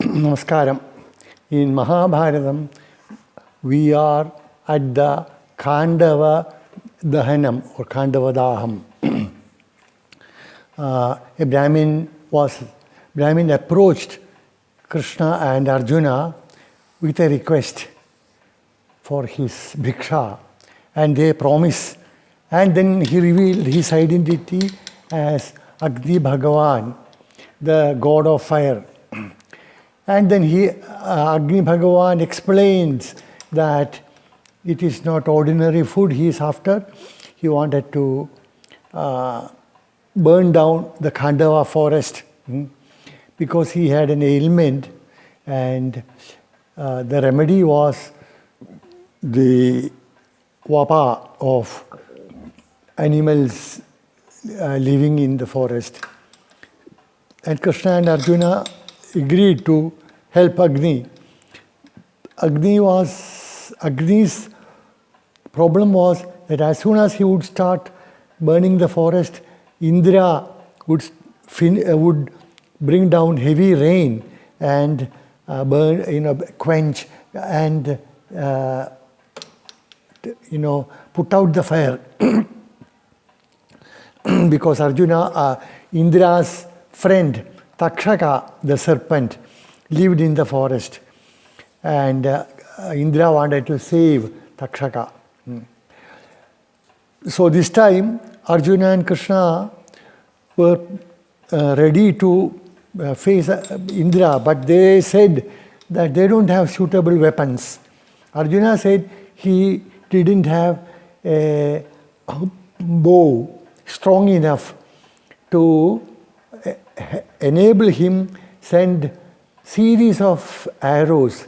Namaskaram. In Mahabharatam, we are at the Khandava Dahanam or Khandava Daham. A Brahmin approached Krishna and Arjuna with a request for his bhiksha, and they promise. And then he revealed his identity as Agni Bhagavan, the god of fire. And then Agni Bhagavan explains that it is not ordinary food he is after. He wanted to burn down the Khandava forest because he had an ailment, and the remedy was the vapa of animals living in the forest. And Krishna and Arjuna agreed to help Agni. Agni's problem was that as soon as he would start burning the forest, Indra would bring down heavy rain and quench and put out the fire. Because Indra's friend Takshaka, the serpent, lived in the forest, and Indra wanted to save Takshaka. So this time Arjuna and Krishna were ready to face Indra, but they said that they don't have suitable weapons. Arjuna said he didn't have a bow strong enough to enable him send series of arrows,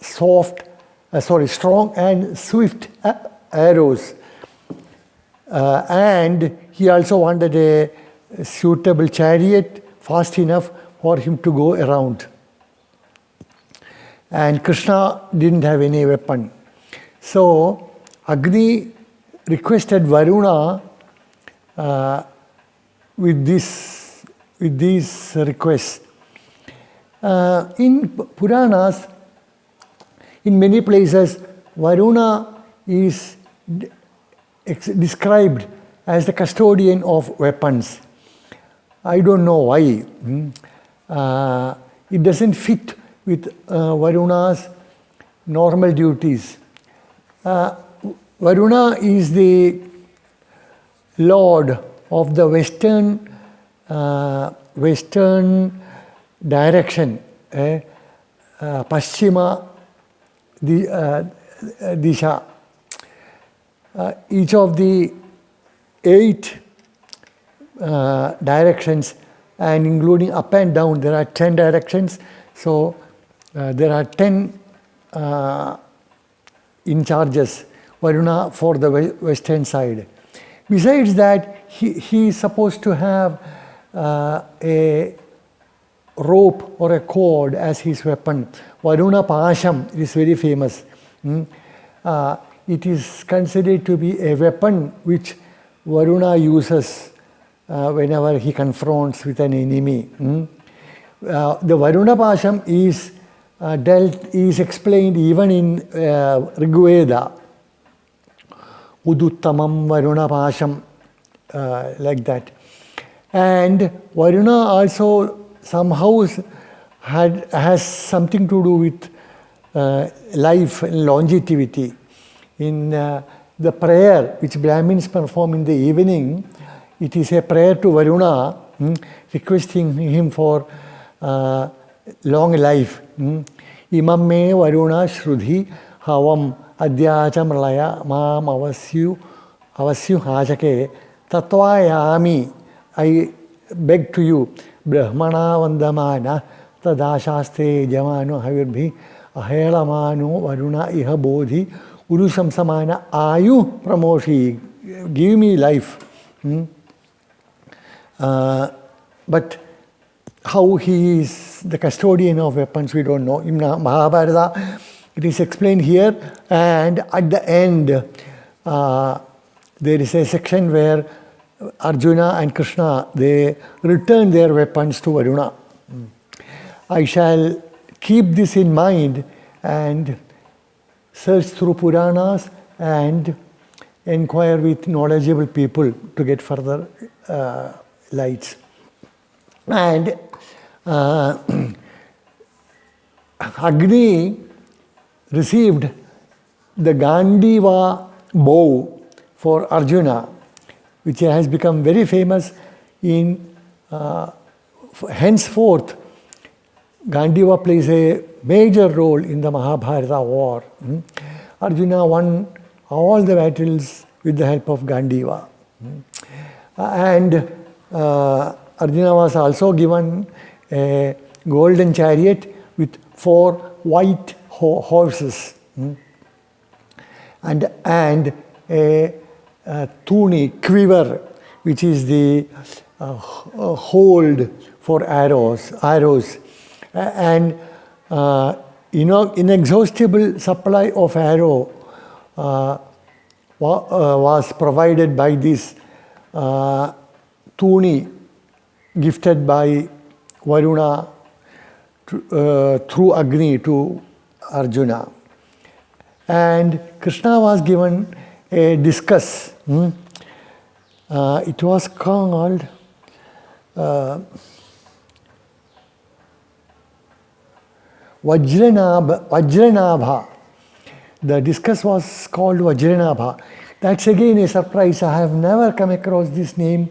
strong and swift arrows. And he also wanted a suitable chariot fast enough for him to go around. And Krishna didn't have any weapon. So Agni requested Varuna with these requests. In Puranas, in many places, Varuna is described as the custodian of weapons. I don't know why. It doesn't fit with Varuna's normal duties. Varuna is the lord of the western direction, Paschima Disha. Each of the 8 directions, and including up and down, there are 10 directions. So there are 10 in charges, Varuna for the western side. Besides that, he is supposed to have a rope or a cord as his weapon. Varuna Pasham is very famous. It is considered to be a weapon which Varuna uses whenever he confronts with an enemy. The Varuna Pasham is explained even in Rigveda. Uduttamam Varuna Pasham, like that. And Varuna also somehow has something to do with life and longevity. In the prayer which Brahmins perform in the evening, it is a prayer to Varuna, requesting him for long life. Imam me Varuna Shrudhi Havam Adhyacham Laya Mam Avasyu Hajake Tatvayami. I beg to you, Brahmana Vandamana Tadashaste Jamanu Havirbhi Ahelamanu Varuna Iha Bodhi Urusham Samana Ayu Pramoshi. Give me life. But how he is the custodian of weapons, we don't know. In Mahabharata, it is explained here, and at the end, there is a section where Arjuna and Krishna, they return their weapons to Varuna. I shall keep this in mind and search through Puranas and inquire with knowledgeable people to get further lights. And Agni received the Gandiva bow for Arjuna, which has become very famous in henceforth. Gandiva plays a major role in the Mahabharata war. Arjuna won all the battles with the help of Gandiva. And Arjuna was also given a golden chariot with 4 white horses and a tuni, quiver, which is the hold for arrows, and inexhaustible supply of arrow was provided by this tuni gifted by Varuna through Agni to Arjuna. And Krishna was given a discus. It was called Vajranabha. The discus was called Vajranabha. That's again a surprise. I have never come across this name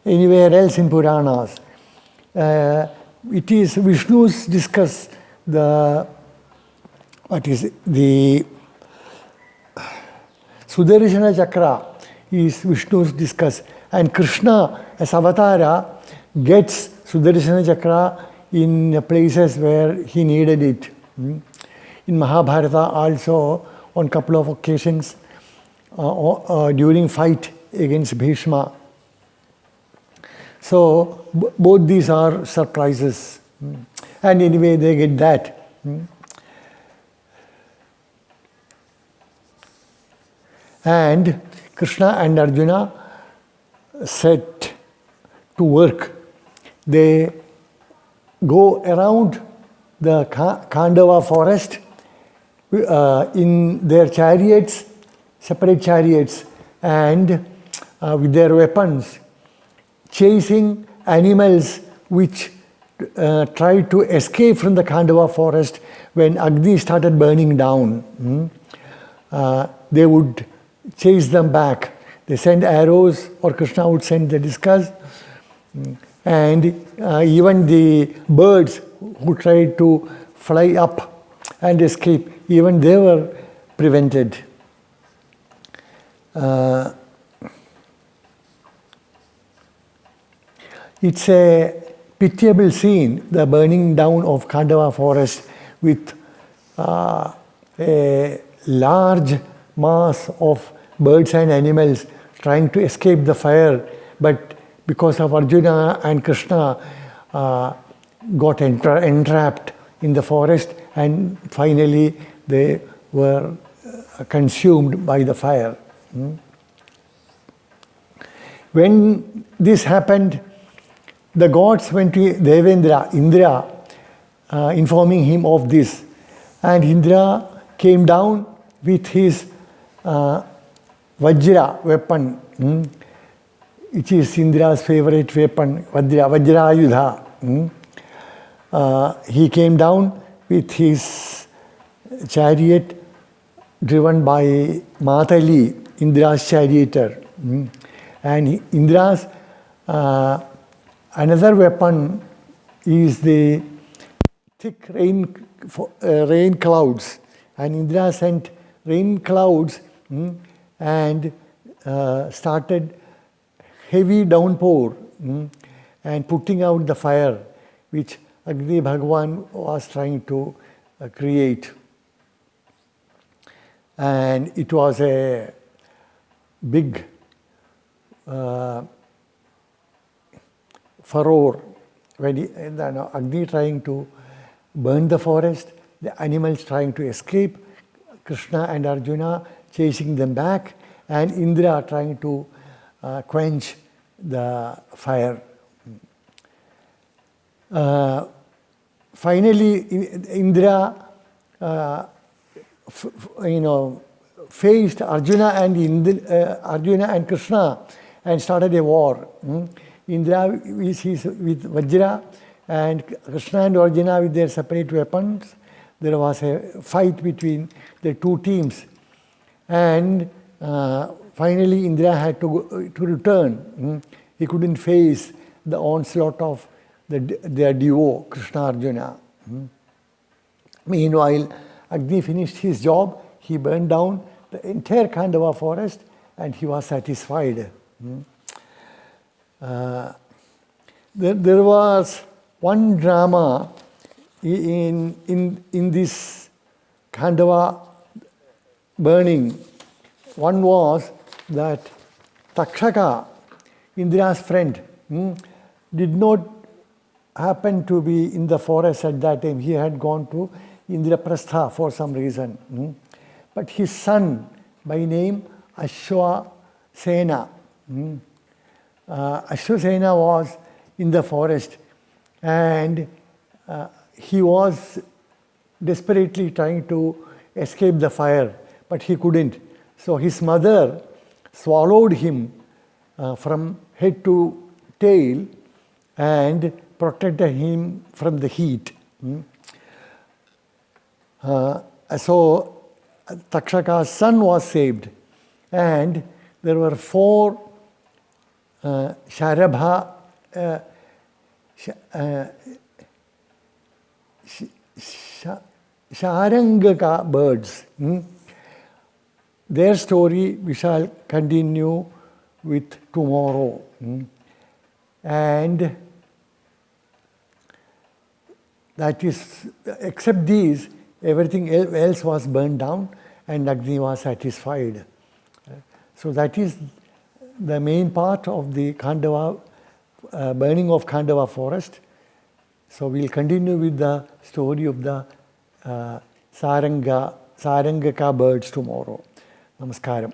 anywhere else in Puranas. It is Vishnu's discus. The Sudarshana Chakra is Vishnu's discus, and Krishna as Avatara gets Sudarshana Chakra in places where he needed it. In Mahabharata also, on a couple of occasions, during fight against Bhishma. So both these are surprises. And anyway, they get that. And Krishna and Arjuna set to work. They go around the Khandava forest in their chariots, separate chariots, and with their weapons, chasing animals which tried to escape from the Khandava forest when Agni started burning down. They would chase them back. They send arrows, or Krishna would send the discus. And even the birds who tried to fly up and escape, even they were prevented. It's a pitiable scene, the burning down of Khandava forest with a large mass of birds and animals trying to escape the fire, but because of Arjuna and Krishna got entrapped in the forest, and finally they were consumed by the fire. When this happened, the gods went to Devendra, Indra, informing him of this, and Indra came down with his Vajra weapon, which is Indra's favorite weapon, Vajrayudha. He came down with his chariot driven by Matali, Indra's charioteer. And Indra's another weapon is the thick rain clouds. And Indra sent rain clouds and started heavy downpour and putting out the fire which Agni Bhagwan was trying to create. And it was a big furore when Agni trying to burn the forest, the animals trying to escape, Krishna and Arjuna chasing them back, and Indra trying to quench the fire. finally, Indra, faced Arjuna and Krishna and started a war. Indra is with Vajra and Krishna and Arjuna with their separate weapons. There was a fight between the two teams, and finally Indra had to return. He couldn't face the onslaught of their duo, Krishna Arjuna. Meanwhile, Agni finished his job. He burned down the entire Khandava forest and he was satisfied. There was one drama in this Khandava burning. One was that Takshaka, Indra's friend, did not happen to be in the forest at that time. He had gone to Indraprastha for some reason. But his son, by name Ashwasena, Ashwasena was in the forest, and he was desperately trying to escape the fire, but he couldn't. So his mother swallowed him from head to tail and protected him from the heat. So Takshaka's son was saved, and there were 4 Sharabha Sharangaka birds. Their story we shall continue with tomorrow. And that is, except these, everything else was burned down and Agni was satisfied. So that is the main part of the Khandava, burning of Khandava forest. So we'll continue with the story of the Sarangaka birds tomorrow. Namaskaram.